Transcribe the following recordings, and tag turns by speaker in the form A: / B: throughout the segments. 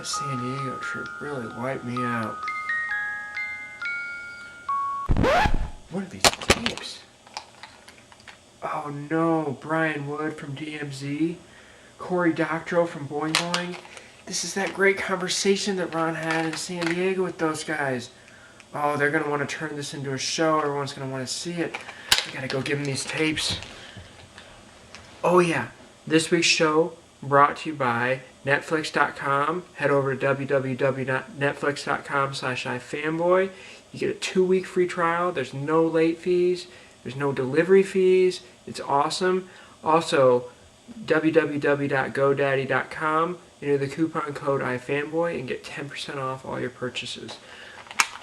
A: That San Diego trip really wiped me out. What are these tapes? Oh no, Brian Wood from DMZ, Cory Doctorow from Boing Boing. This is that great conversation that Ron had in San Diego with those guys. Oh, they're gonna want to turn this into a show. Everyone's gonna want to see it. I gotta go give them these tapes. Oh yeah, this week's show brought to you by Netflix.com. Head over to www.netflix.com/iFanboy. You get a 2-week free trial. There's no late fees. There's no delivery fees. It's awesome. Also, www.godaddy.com. Enter the coupon code iFanboy and get 10% off all your purchases.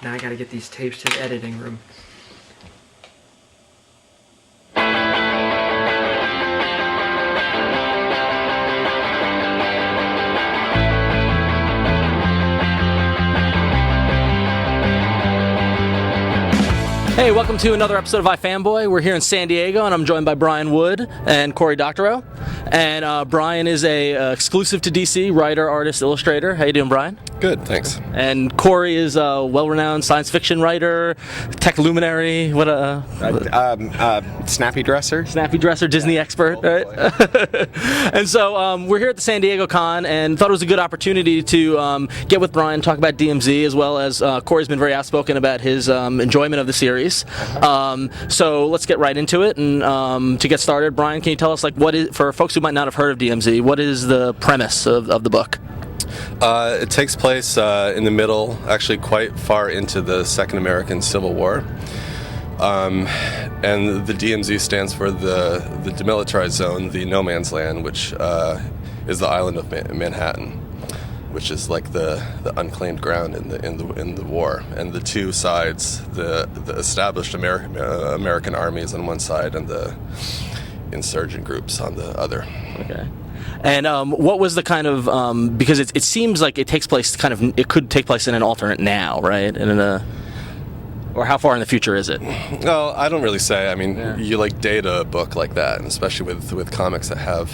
A: Now I gotta get these tapes to the editing room.
B: Hey, welcome to another episode of iFanboy. We're here in San Diego, and I'm joined by Brian Wood and Cory Doctorow. And Brian is a exclusive to DC writer, artist, illustrator. How you doing, Brian?
C: Good, thanks.
B: And Cory is a well-renowned science fiction writer, tech luminary.
C: Snappy dresser.
B: Snappy dresser, Disney expert, right? And so we're here at the San Diego Con, and thought it was a good opportunity to get with Brian, talk about DMZ, as well as Cory's been very outspoken about his enjoyment of the series. So let's get right into it. And to get started, Brian, can you tell us, what is, for folks who might not have heard of DMZ, what is the premise of the book?
C: It takes place in the middle, actually quite far into the Second American Civil War. And the DMZ stands for the Demilitarized Zone, the No Man's Land, which is the island of Manhattan, which is like the unclaimed ground in the war. And the two sides, the established American armies on one side and the insurgent groups on the other.
B: Okay. And what was the kind of because it seems like it takes place it could take place in an alternate now, right? Or how far in the future is it?
C: Well, I don't really say. I mean, you date a book like that, and especially with comics that have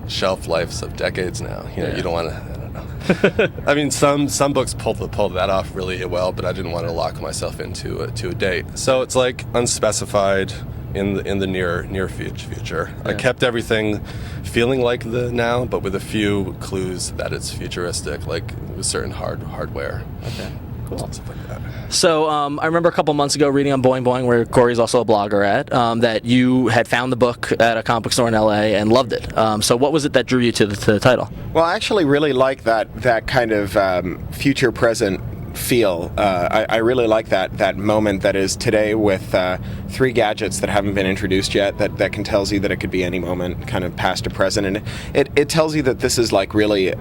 C: shelf lives of decades now. You don't want to. I don't know. I mean, some books pull that off really well, but I didn't want to lock myself into a date. So it's unspecified in the near future. Yeah. I kept everything feeling like the now, but with a few clues that it's futuristic, like with certain hardware.
B: Okay. Cool.
C: Stuff like that.
B: So I remember a couple months ago reading on Boing Boing, where Cory's also a blogger at, that you had found the book at a comic book store in LA and loved it. So what was it that drew you to the title?
D: Well, I actually really like that kind of future-present feel. I really like that moment that is today with 3 gadgets that haven't been introduced yet that can tells you that it could be any moment, kind of past to present. And it tells you that this is really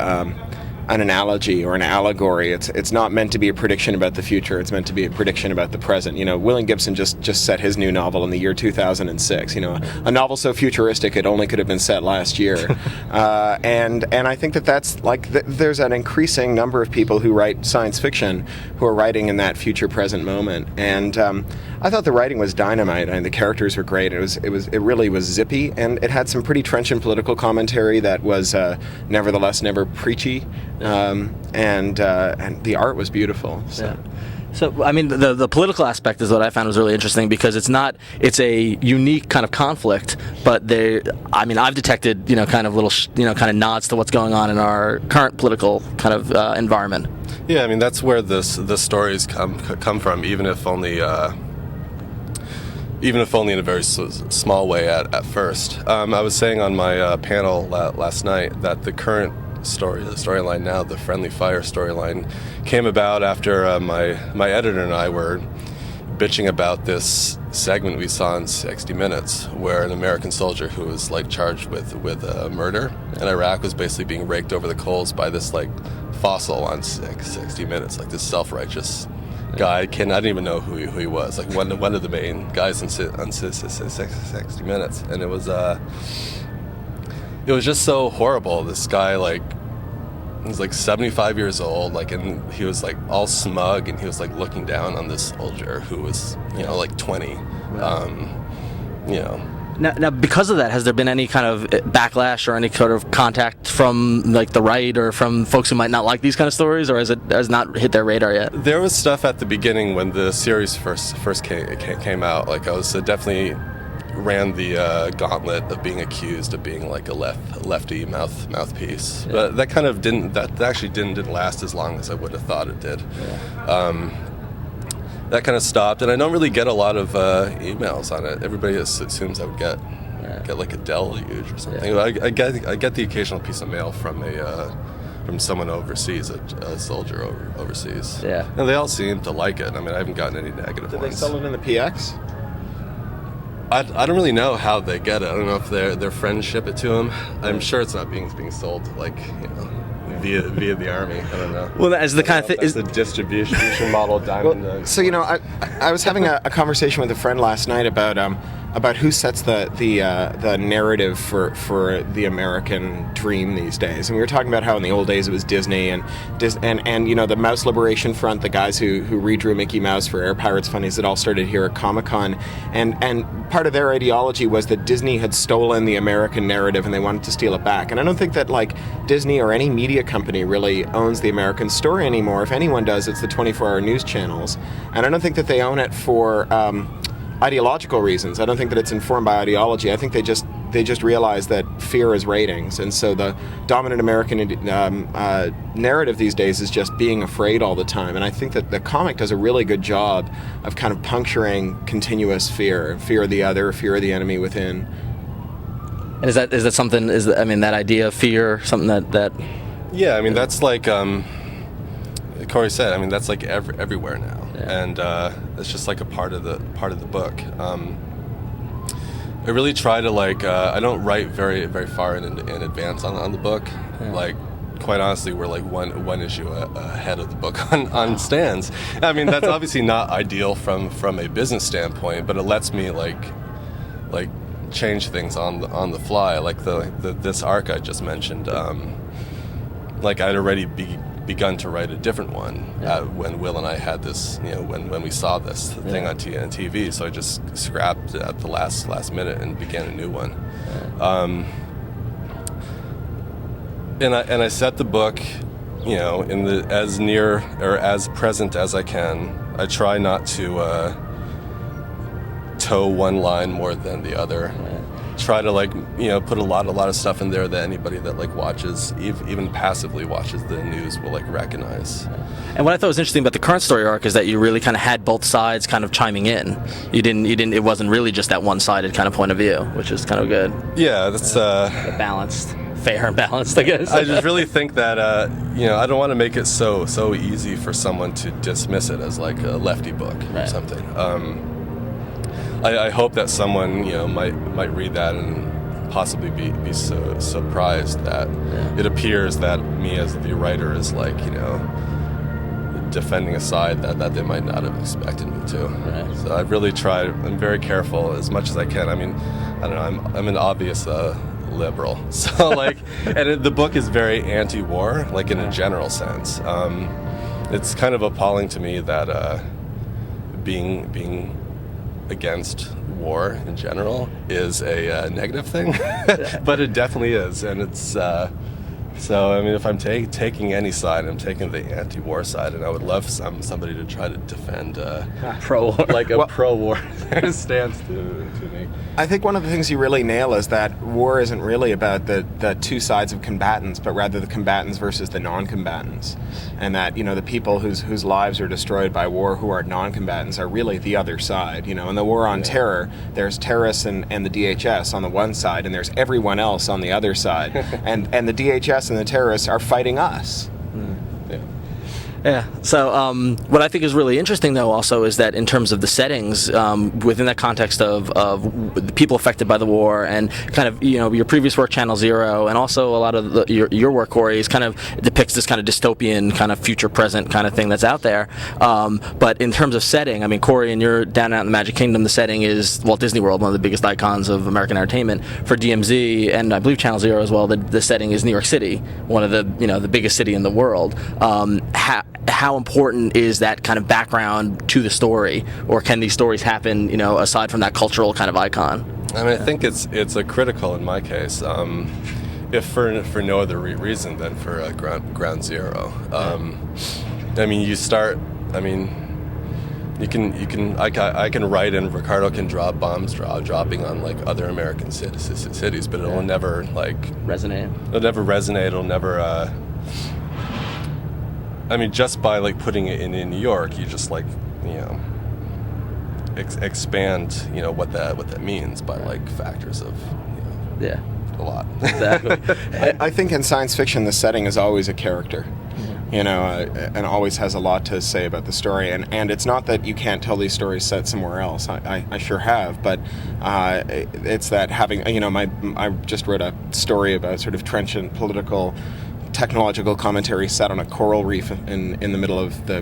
D: an analogy or an allegory. It's not meant to be a prediction about the future. It's meant to be a prediction about the present. William Gibson just set his new novel in the year 2006. A novel so futuristic it only could have been set last year. And I think that's there's an increasing number of people who write science fiction who are writing in that future present moment. And I thought the writing was dynamite. I mean, the characters were great. It really was zippy, and it had some pretty trenchant political commentary that was nevertheless never preachy. And the art was beautiful. So.
B: Yeah. So, I mean, the political aspect is what I found was really interesting, because it's a unique kind of conflict, but I've detected, kind of little, kind of nods to what's going on in our current political kind of environment.
C: Yeah, I mean, that's where the stories come from, even if only in a very small way at first. I was saying on my panel last night that the current storyline now, the Friendly Fire storyline, came about after my editor and I were bitching about this segment we saw in 60 Minutes, where an American soldier who was charged with murder in Iraq was basically being raked over the coals by this fossil on 60 Minutes, this self-righteous guy. I didn't even know who he was, one of the main guys on 60 Minutes, and it was just so horrible. This guy, he was 75 years old, and he was all smug, and he was looking down on this soldier who was 20.
B: Now, because of that, has there been any kind of backlash or any sort of contact from like the right or from folks who might not like these kind of stories, or has not hit their radar yet?
C: There was stuff at the beginning when the series first came out. Like I was definitely ran the gauntlet of being accused of being like a lefty mouthpiece, but that kind of didn't last as long as I would have thought it did. That kind of stopped, and I don't really get a lot of emails on it. Everybody assumes I would get like a deluge or something. I get the occasional piece of mail from someone overseas, a soldier overseas.
B: Yeah,
C: and they all seem to like it. I mean, I haven't gotten any negative ones.
D: Did they sell it in the PX?
C: I don't really know how they get it. I don't know if their friends ship it to them. I'm sure it's not being sold like via the army. I don't know.
B: Well, as the kind of thing
C: is the distribution model diamond.
D: Well, so I was having a conversation with a friend last night about who sets the narrative for the American dream these days, and we were talking about how in the old days it was Disney and the Mouse Liberation Front, the guys who redrew Mickey Mouse for Air Pirates funnies, that all started here at Comic-Con, and part of their ideology was that Disney had stolen the American narrative and they wanted to steal it back. And I don't think that like Disney or any media company really owns the American story anymore. If anyone does, it's the 24-hour news channels, and I don't think that they own it for ideological reasons. I don't think that it's informed by ideology. I think they just realize that fear is ratings, and so the dominant American narrative these days is just being afraid all the time. And I think that the comic does a really good job of kind of puncturing continuous fear of the other, fear of the enemy within.
B: And is that something? That idea of fear something that?
C: Yeah, I mean that's like Cory said. I mean that's like everywhere now. And it's just like a part of the book. I really try to I don't write very very far in advance on the book. Yeah. Like quite honestly, we're like one issue ahead of the book on stands. I mean that's obviously not ideal from a business standpoint, but it lets me like change things on the fly. Like this arc I just mentioned. Like I'd already begun to write a different one when Will and I had this, when we saw this thing on TV. So I just scrapped it at the last minute and began a new one. And I set the book, in the as near or as present as I can. I try not to toe one line more than the other. Try to put a lot of stuff in there that anybody that watches, even passively watches the news, will recognize.
B: And what I thought was interesting about the current story arc is that you really kind of had both sides kind of chiming in. You didn't. It wasn't really just that one-sided kind of point of view, which is kind of good.
C: Yeah, that's
B: balanced, fair and balanced, I guess.
C: I just really think that I don't want to make it so easy for someone to dismiss it as like a lefty book or something. I hope that someone might read that and possibly be so surprised that it appears that me as the writer is defending a side that they might not have expected me to. Right. So I really try. I'm very careful as much as I can. I mean, I don't know. I'm an obvious liberal, so and the book is very anti-war, in a general sense. It's kind of appalling to me that being against war in general is a negative thing, but it definitely is, and it's so I mean, if I'm taking any side, I'm taking the anti-war side, and I would love somebody to try to defend pro-war pro-war stance to me.
D: I think one of the things you really nail is that war isn't really about the two sides of combatants, but rather the combatants versus the non-combatants, and that the people whose lives are destroyed by war, who are non-combatants, are really the other side. In the war on terror, there's terrorists and the DHS on the one side, and there's everyone else on the other side, and the DHS and the terrorists are fighting us.
B: Yeah. So what I think is really interesting, though, also is that in terms of the settings, within that context of the people affected by the war, and kind of your previous work, Channel Zero, and also a lot of your work, Cory, is kind of depicts this kind of dystopian, kind of future present kind of thing that's out there. But in terms of setting, I mean, Cory, and you're down out in the Magic Kingdom. The setting is Walt Disney World, one of the biggest icons of American entertainment. For DMZ and I believe Channel Zero as well, the setting is New York City, one of the the biggest city in the world. How important is that kind of background to the story, or can these stories happen, aside from that cultural kind of icon?
C: I mean, I think it's a critical in my case, if for no other reason than for ground zero. I mean, you start. I mean, you can. I can write and Ricardo can drop bombs dropping on like other American cities, but it'll never like
B: resonate.
C: It'll never resonate. It'll never. I mean, just by like putting it in New York, you just like expand what that means by like factors of a lot.
B: Exactly.
D: I think in science fiction the setting is always a character, and always has a lot to say about the story, and it's not that you can't tell these stories set somewhere else. I sure have, but it's that having I just wrote a story about sort of trenchant political technological commentary set on a coral reef in the middle of the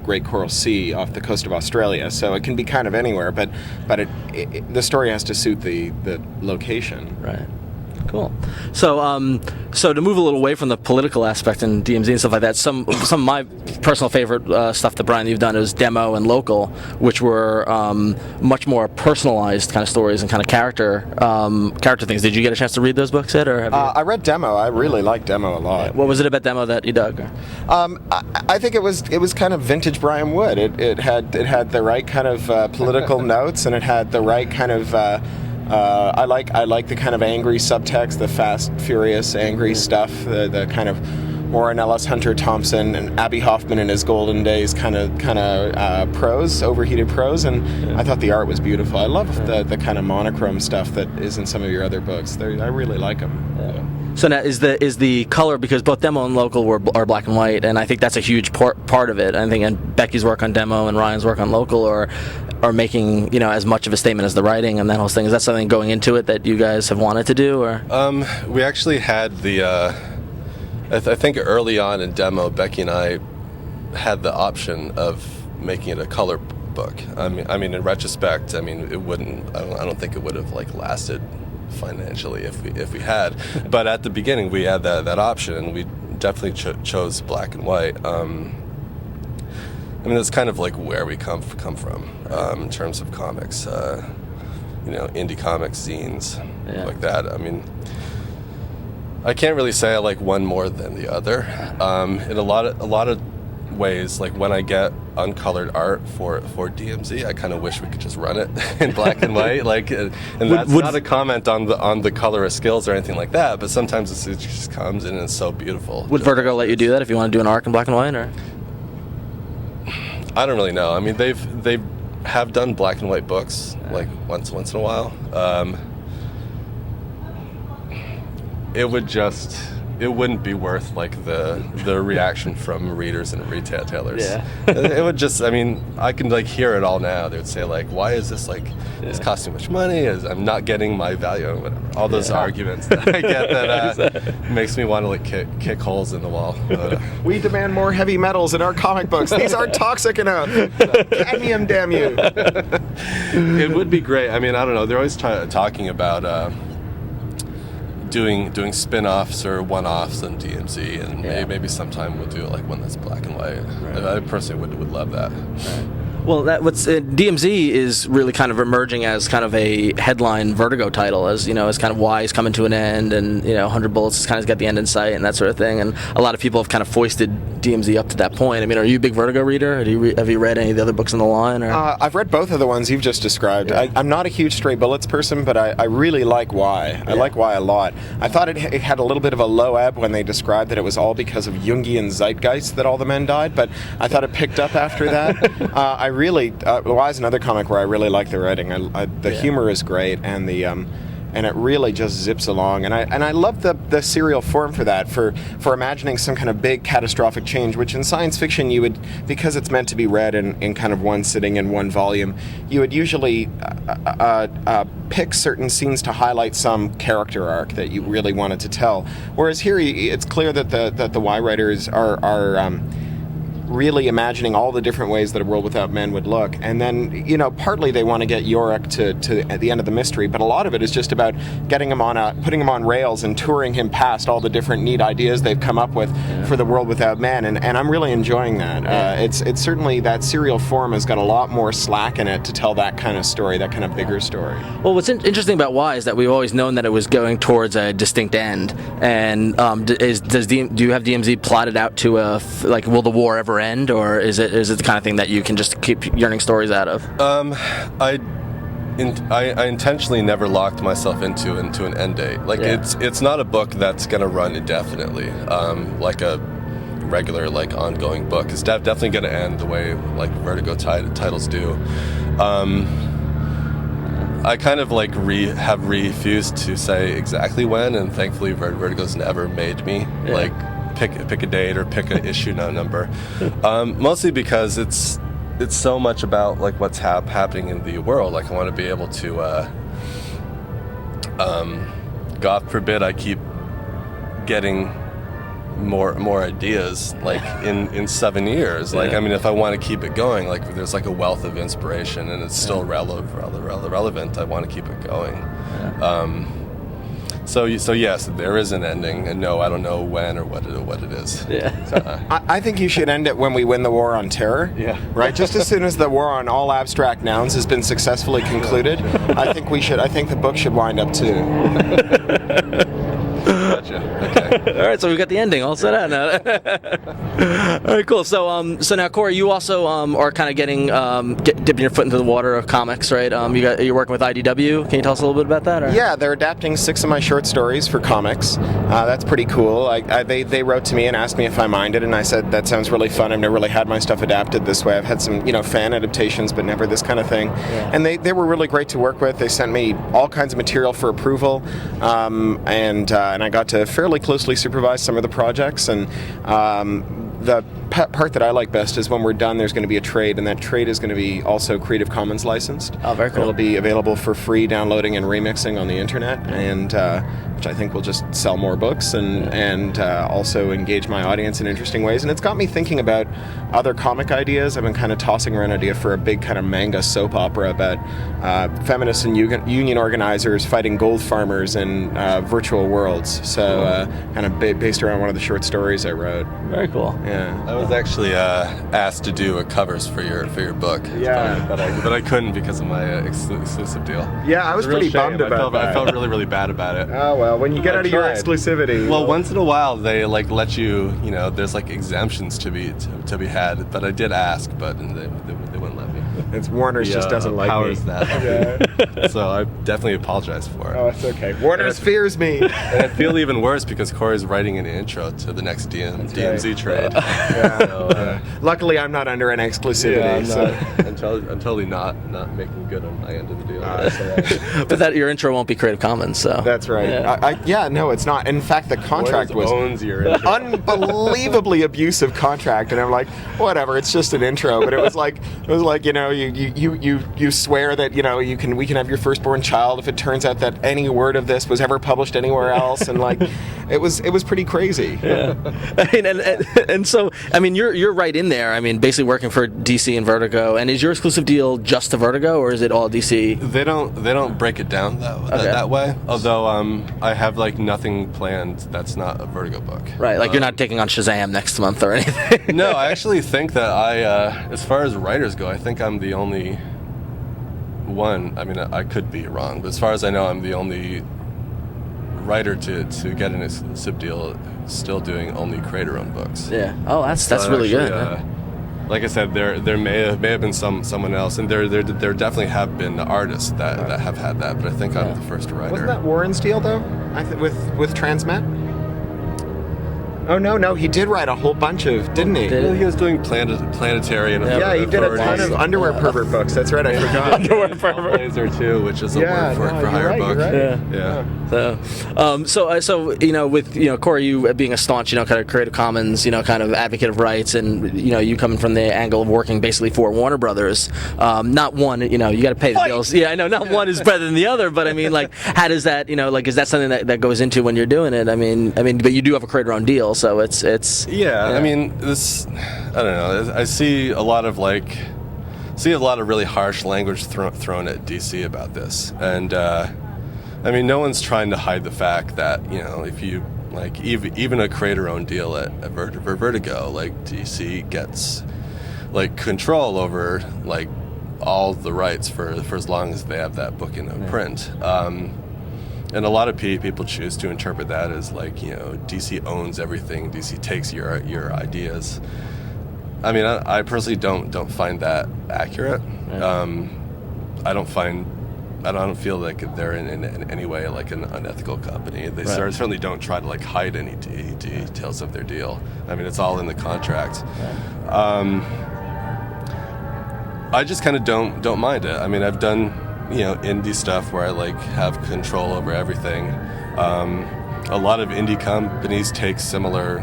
D: Great Coral Sea off the coast of Australia. So it can be kind of anywhere, but the story has to suit the location.
B: Right. Cool. So, so to move a little away from the political aspect and DMZ and stuff like that, some of my personal favorite stuff that Brian you've done is Demo and Local, which were much more personalized kind of stories and kind of character things. Did you get a chance to read those books yet, or have you?
D: I read Demo. I really liked Demo a lot.
B: What was it about Demo that you dug?
D: I think it was kind of vintage Brian Wood. It had the right kind of political notes, and it had the right kind of. I like the kind of angry subtext, the fast, furious, angry stuff, the kind of Warren Ellis, Hunter Thompson, and Abby Hoffman in his golden days kind of prose, overheated prose, and I thought the art was beautiful. I love the kind of monochrome stuff that is in some of your other books. I really like them.
B: Yeah. So now is the color, because both Demo and Local are black and white, and I think that's a huge part of it. I think and Becky's work on Demo and Ryan's work on Local are making as much of a statement as the writing and that whole thing. Is that something going into it that you guys have wanted to do, or?
C: We actually had the. I think early on in Demo, Becky and I had the option of making it a color book. I mean, in retrospect, it wouldn't. I don't think it would have like lasted financially if we had. But at the beginning, we had that option, and we definitely chose black and white. That's kind of like where we come from in terms of comics. Indie comics, zines, like that. I can't really say I like one more than the other. In a lot of ways, like when I get uncolored art for DMZ, I kind of wish we could just run it in black and white. And that's not a comment on the colorist skills or anything like that. But sometimes it just comes in and it's so beautiful.
B: Would Vertigo let you do that if you want to do an arc in black and white, or?
C: I don't really know. They have done black and white books like once in a while. It wouldn't be worth like the reaction from readers and retailers.
B: Yeah.
C: It would just. I can like hear it all now. They would say like, "Why is this like? It's costing much money. I'm not getting my value." Or whatever. All those arguments that I get that makes me want to like kick holes in the wall.
D: We demand more heavy metals in our comic books. These aren't toxic enough. Cadmium, damn you.
C: It would be great. I don't know. They're always talking about. Doing spin-offs or one-offs on DMZ, and maybe sometime we'll do like one that's black and white. Right. I personally would love that.
B: Right. Well, DMZ is really kind of emerging as kind of a headline Vertigo title, as as kind of Y is coming to an end, and 100 Bullets has kind of got the end in sight and that sort of thing. And a lot of people have kind of foisted DMZ up to that point. Are you a big Vertigo reader? Have you read any of the other books in the line? Or?
D: I've read both of the ones you've just described. Yeah. I'm not a huge Stray Bullets person, but I really like Y. I like Y a lot. I thought it had a little bit of a low ebb when they described that it was all because of Jungian zeitgeist that all the men died, but I thought it picked up after that. Y is another comic where I really like the writing. The humor is great, and and it really just zips along. And I love the serial form for that, for imagining some kind of big catastrophic change, which in science fiction you would, because it's meant to be read in kind of one sitting in one volume, you would usually pick certain scenes to highlight some character arc that you really wanted to tell. Whereas here, it's clear that the Y writers are really imagining all the different ways that a world without men would look. And then, partly they want to get Yorick to at the end of the mystery, but a lot of it is just about getting him putting him on rails and touring him past all the different neat ideas they've come up with for the world without men. And I'm really enjoying that. It's certainly, that serial form has got a lot more slack in it to tell that kind of story, that kind of bigger story.
B: Well, what's interesting about Y is that we've always known that it was going towards a distinct end. And do you have DMZ plotted out to will the war ever end, or is it the kind of thing that you can just keep yearning stories out of?
C: I intentionally never locked myself into an end date. It's not a book that's going to run indefinitely, like a regular ongoing book. It's definitely going to end the way Vertigo titles do. I kind of have refused to say exactly when, and thankfully Vertigo's never made me pick a date or pick an issue number. Mostly because it's so much about what's happening in the world. I want to be able to God forbid I keep getting more ideas in 7 years. If I want to keep it going, there's a wealth of inspiration and it's still relevant, I want to keep it going. So yes, there is an ending, and no, I don't know when or what it is.
D: I think you should end it when we win the war on terror.
C: Yeah.
D: Right. Just as soon as the war on all abstract nouns has been successfully concluded, I think the book should wind up too.
C: Gotcha. Okay.
B: All right, so we've got the ending all set out now. All right, cool. So now, Cory, you also are kind of getting dipping your foot into the water of comics, right? You're working with IDW. Can you tell us a little bit about that? Or?
D: Yeah, they're adapting 6 of my short stories for comics. That's pretty cool. They wrote to me and asked me if I minded, and I said that sounds really fun. I've never really had my stuff adapted this way. I've had some fan adaptations, but never this kind of thing. Yeah. And they were really great to work with. They sent me all kinds of material for approval, and I got to fairly closely supervise some of the projects. And the part that I like best is when we're done, there's going to be a trade, and that trade is going to be also Creative Commons licensed.
B: Oh, very cool.
D: It'll be available for free downloading and remixing on the internet, and which I think will just sell more books and also engage my audience in interesting ways. And it's got me thinking about other comic ideas. I've been kind of tossing around an idea for a big kind of manga soap opera about feminists and union organizers fighting gold farmers in virtual worlds. So kind of based around one of the short stories I wrote.
B: Very cool.
D: Yeah.
C: I was actually asked to do covers for your book.
D: Yeah.
C: But I couldn't because of my exclusive deal.
D: Yeah, I was pretty bummed about that.
C: I felt really, really bad about it.
D: Oh, well, when you get out of your exclusivity.
C: Well, once in a while they let you, there's exemptions to be had, but I did ask, but they wouldn't let me.
D: It's Warner's just doesn't like me.
C: Powers that. So I definitely apologize for it.
D: Oh, it's okay. Warner's fears me.
C: And I feel even worse because Cory's writing an intro to the next DMZ trade.
D: Luckily, I'm not under an exclusivity.
C: I'm totally not making good on my end of the deal.
B: But that your intro won't be Creative Commons, so.
D: That's right. No, it's not. In fact, the contract was
C: owns your intro.
D: Unbelievably abusive contract, and I'm like, whatever, it's just an intro. But it was like you swear that we can have your firstborn child if it turns out that any word of this was ever published anywhere else, and it was pretty crazy.
B: Yeah. And so you're right in there. Basically working for DC and Vertigo. And is your exclusive deal just to Vertigo, or is it all DC?
C: They don't break it down that way. Although I have nothing planned that's not a Vertigo book.
B: Right, you're not taking on Shazam next month or anything.
C: No, I actually think that as far as writers go, I think I'm the only one. I could be wrong, but as far as I know, I'm the only writer to get an exclusive deal still doing only creator-owned books.
B: Yeah. Oh, that's really good.
C: Like I said, there may have been someone else, and there definitely have been artists that have had that, but I think I'm the first writer.
D: Wasn't that Warren's deal though? With Transmet? Oh no, he did write a whole bunch of, didn't he?
C: He was doing Planetary and
D: yeah, he did a ton of underwear pervert books. That's right, I forgot.
B: Underwear pervert.
C: Blazer too, which is a word for hire book.
D: Right.
C: Yeah.
B: So with Cory, you being a staunch kind of Creative Commons kind of advocate of rights, and you coming from the angle of working basically for Warner Brothers, not one you got to pay the bills. Yeah, I know not one is better than the other, but how does that is that something that goes into when you're doing it? But you do have a creator-owned deal. So it's
C: yeah. I mean, this, I don't know. I see a lot of really harsh language thrown at DC about this, and I mean, no one's trying to hide the fact that, if you like even a creator-owned deal at Vertigo, like DC gets like control over like all the rights for as long as they have that book in print. And a lot of people choose to interpret that as like, DC owns everything. DC takes your ideas. I mean, I personally don't find that accurate. I don't feel like they're in any way like an unethical company. They certainly don't try to like hide any details of their deal. I mean, it's all in the contract. I just kind of don't mind it. I mean, I've done indie stuff where I like have control over everything. A lot of indie companies take similar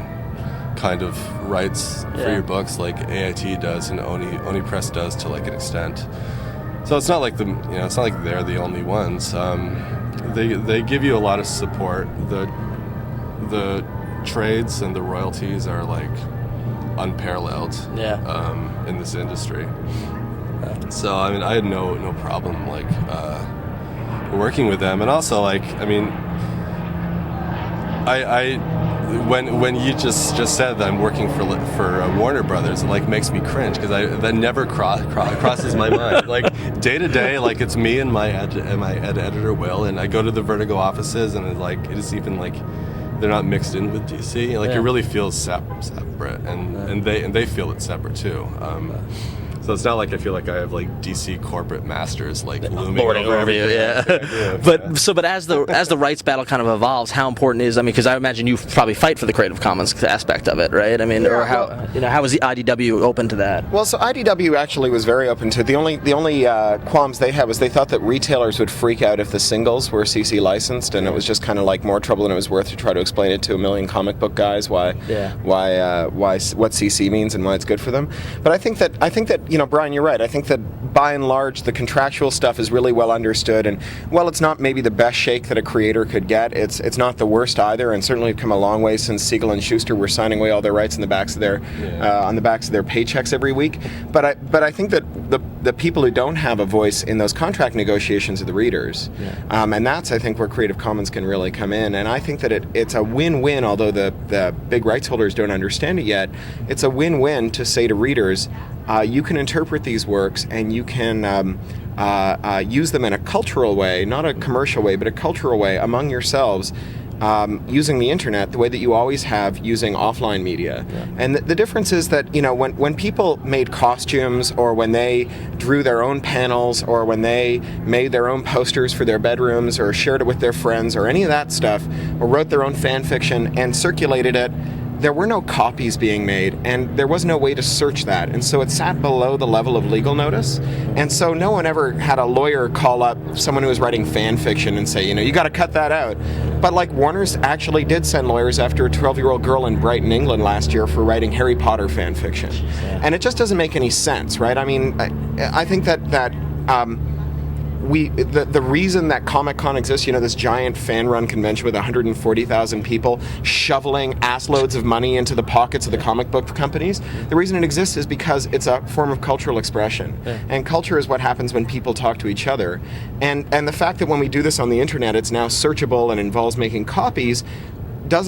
C: kind of rights for your books, like AIT does and Oni Press does to like an extent. So it's not like it's not like they're the only ones. They give you a lot of support. The trades and the royalties are like unparalleled in this industry. So I mean, I had no problem like working with them, and also like I mean, I when you just said that I'm working for Warner Brothers, it like makes me cringe because that never crosses my mind. Like day to day, like it's me and my editor Will, and I go to the Vertigo offices, and it is even like they're not mixed in with DC. Like it really feels separate, and they feel it separate too. So it's not like I feel like I have like DC corporate masters like looming over
B: you. Yeah. But as the rights battle kind of evolves, how important is, I mean, because I imagine you probably fight for the Creative Commons aspect of it, right? I mean, or how is the IDW open to that?
D: Well, so IDW actually was very open to it. The only qualms they had was they thought that retailers would freak out if the singles were CC licensed, and it was just kind of like more trouble than it was worth to try to explain it to a million comic book guys why what CC means and why it's good for them. But I think that Brian, you're right. I think that by and large the contractual stuff is really well understood, and while it's not maybe the best shake that a creator could get, it's not the worst either, and certainly come a long way since Siegel and Schuster were signing away all their rights on the backs of their paychecks every week. But I think that the people who don't have a voice in those contract negotiations are the readers, and that's I think where Creative Commons can really come in. And I think that it's a win-win, although the big rights holders don't understand it yet. It's a win-win to say to readers, you can interpret these works and you can use them in a cultural way, not a commercial way, but a cultural way among yourselves, using the internet the way that you always have using offline media. And the difference is that, when people made costumes, or when they drew their own panels, or when they made their own posters for their bedrooms, or shared it with their friends, or any of that stuff, or wrote their own fan fiction and circulated it, there were no copies being made, and there was no way to search that, and so it sat below the level of legal notice, and so no one ever had a lawyer call up someone who was writing fan fiction and say, you got to cut that out. But like Warner's actually did send lawyers after a 12-year-old girl in Brighton, England last year for writing Harry Potter fan fiction, and it just doesn't make any sense, right? I mean, I think that the reason that Comic-Con exists, this giant fan-run convention with 140,000 people shoveling assloads of money into the pockets of the comic book companies, the reason it exists is because it's a form of cultural expression. And culture is what happens when people talk to each other. And the fact that when we do this on the internet, it's now searchable and involves making copies,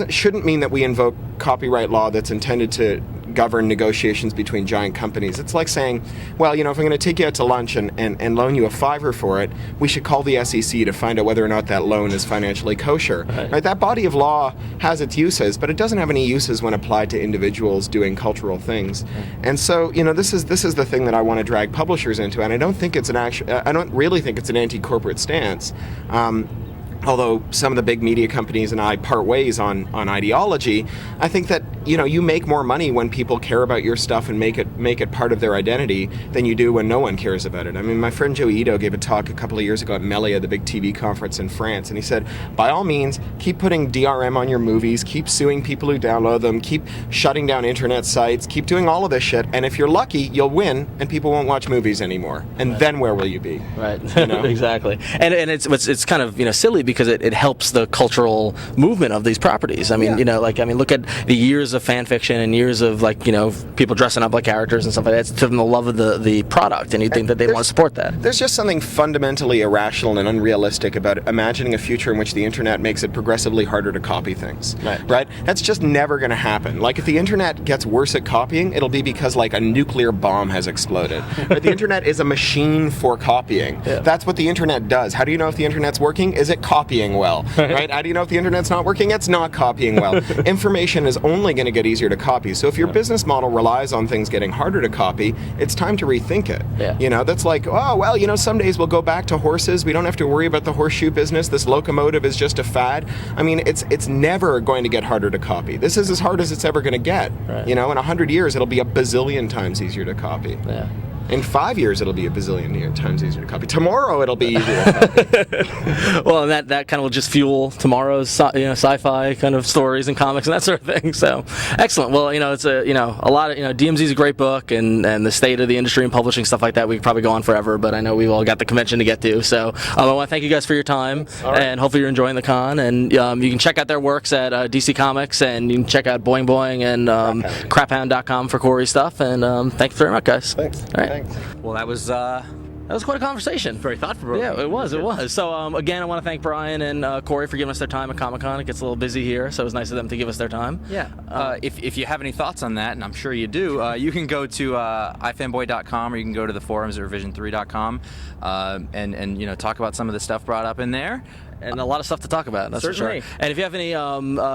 D: shouldn't mean that we invoke copyright law that's intended to govern negotiations between giant companies. It's like saying, well, if I'm going to take you out to lunch and loan you a $5 for it, we should call the SEC to find out whether or not that loan is financially kosher. Right? That body of law has its uses, but it doesn't have any uses when applied to individuals doing cultural things. And so, this is the thing that I want to drag publishers into, and I don't really think it's an anti-corporate stance. Although some of the big media companies and I part ways on ideology, I think that you make more money when people care about your stuff and make it part of their identity than you do when no one cares about it. I mean, my friend Joe Ito gave a talk a couple of years ago at Melia, the big TV conference in France, and he said, by all means, keep putting DRM on your movies, keep suing people who download them, keep shutting down internet sites, keep doing all of this shit, and if you're lucky, you'll win, and people won't watch movies anymore. And then where will you be?
B: Right. Exactly. And it's kind of silly because it helps the cultural movement of these properties. I mean, look at the years of fan fiction and years of people dressing up like characters and stuff like that. It's to them the love of the product, and you think that they want to support that.
D: There's just something fundamentally irrational and unrealistic about imagining a future in which the internet makes it progressively harder to copy things. Right? That's just never going to happen. Like, if the internet gets worse at copying, it'll be because like a nuclear bomb has exploded. Right? The internet is a machine for copying.
B: Yeah.
D: That's what the internet does. How do you know if the internet's working? Is it copying well? Right? How do you know if the internet's not working? It's not copying well. Information is only going to get easier to copy. So if your business model relies on things getting harder to copy, it's time to rethink it.
B: Yeah.
D: That's like, oh, well, some days we'll go back to horses. We don't have to worry about the horseshoe business. This locomotive is just a fad. I mean, it's never going to get harder to copy. This is as hard as it's ever going to get.
B: Right.
D: In 100 years, it'll be a bazillion times easier to copy.
B: Yeah.
D: In 5 years, it'll be a bazillion times easier to copy. Tomorrow, it'll be easier to copy.
B: Well, and that kind of will just fuel tomorrow's sci-fi kind of stories and comics and that sort of thing. So, excellent. Well, it's a lot of DMZ is a great book, and the state of the industry and publishing stuff like that. We could probably go on forever, but I know we've all got the convention to get to. So, I want to thank you guys for your time, and hopefully you're enjoying the con. And you can check out their works at DC Comics, and you can check out Boing Boing and craphound.com for Cory stuff. And thanks very much, guys.
D: Thanks.
B: All right.
D: Thanks.
B: Well, that was quite a conversation.
E: Very thoughtful.
B: Yeah, it was. So, again, I want to thank Brian and Cory for giving us their time at Comic-Con. It gets a little busy here, so it was nice of them to give us their time.
E: Yeah. If you have any thoughts on that, and I'm sure you do, you can go to iFanboy.com, or you can go to the forums at revision3.com and talk about some of the stuff brought up in there.
B: And a lot of stuff to talk about, that's
E: Certainly.
B: for sure. And if you have any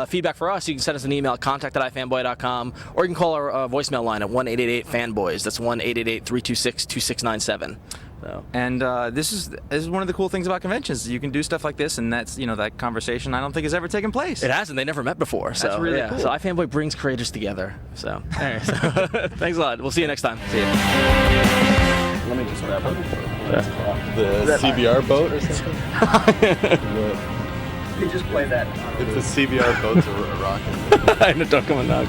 B: feedback for us, you can send us an email at contact@ifanboy.com, or you can call our voicemail line at 1-888-FANBOYS. That's 1-888-326-2697. So.
E: And this is one of the cool things about conventions. You can do stuff like this, and that's that conversation I don't think has ever taken place.
B: It hasn't. They never met before. So
E: That's really cool.
B: So iFanboy brings creators together. So, anyway, thanks a lot. We'll see you next time. See you.
C: Let me just grab the CBR boat or something.
A: You just play that.
C: It's the CBR boats are rocking.
B: I know, don't come on now.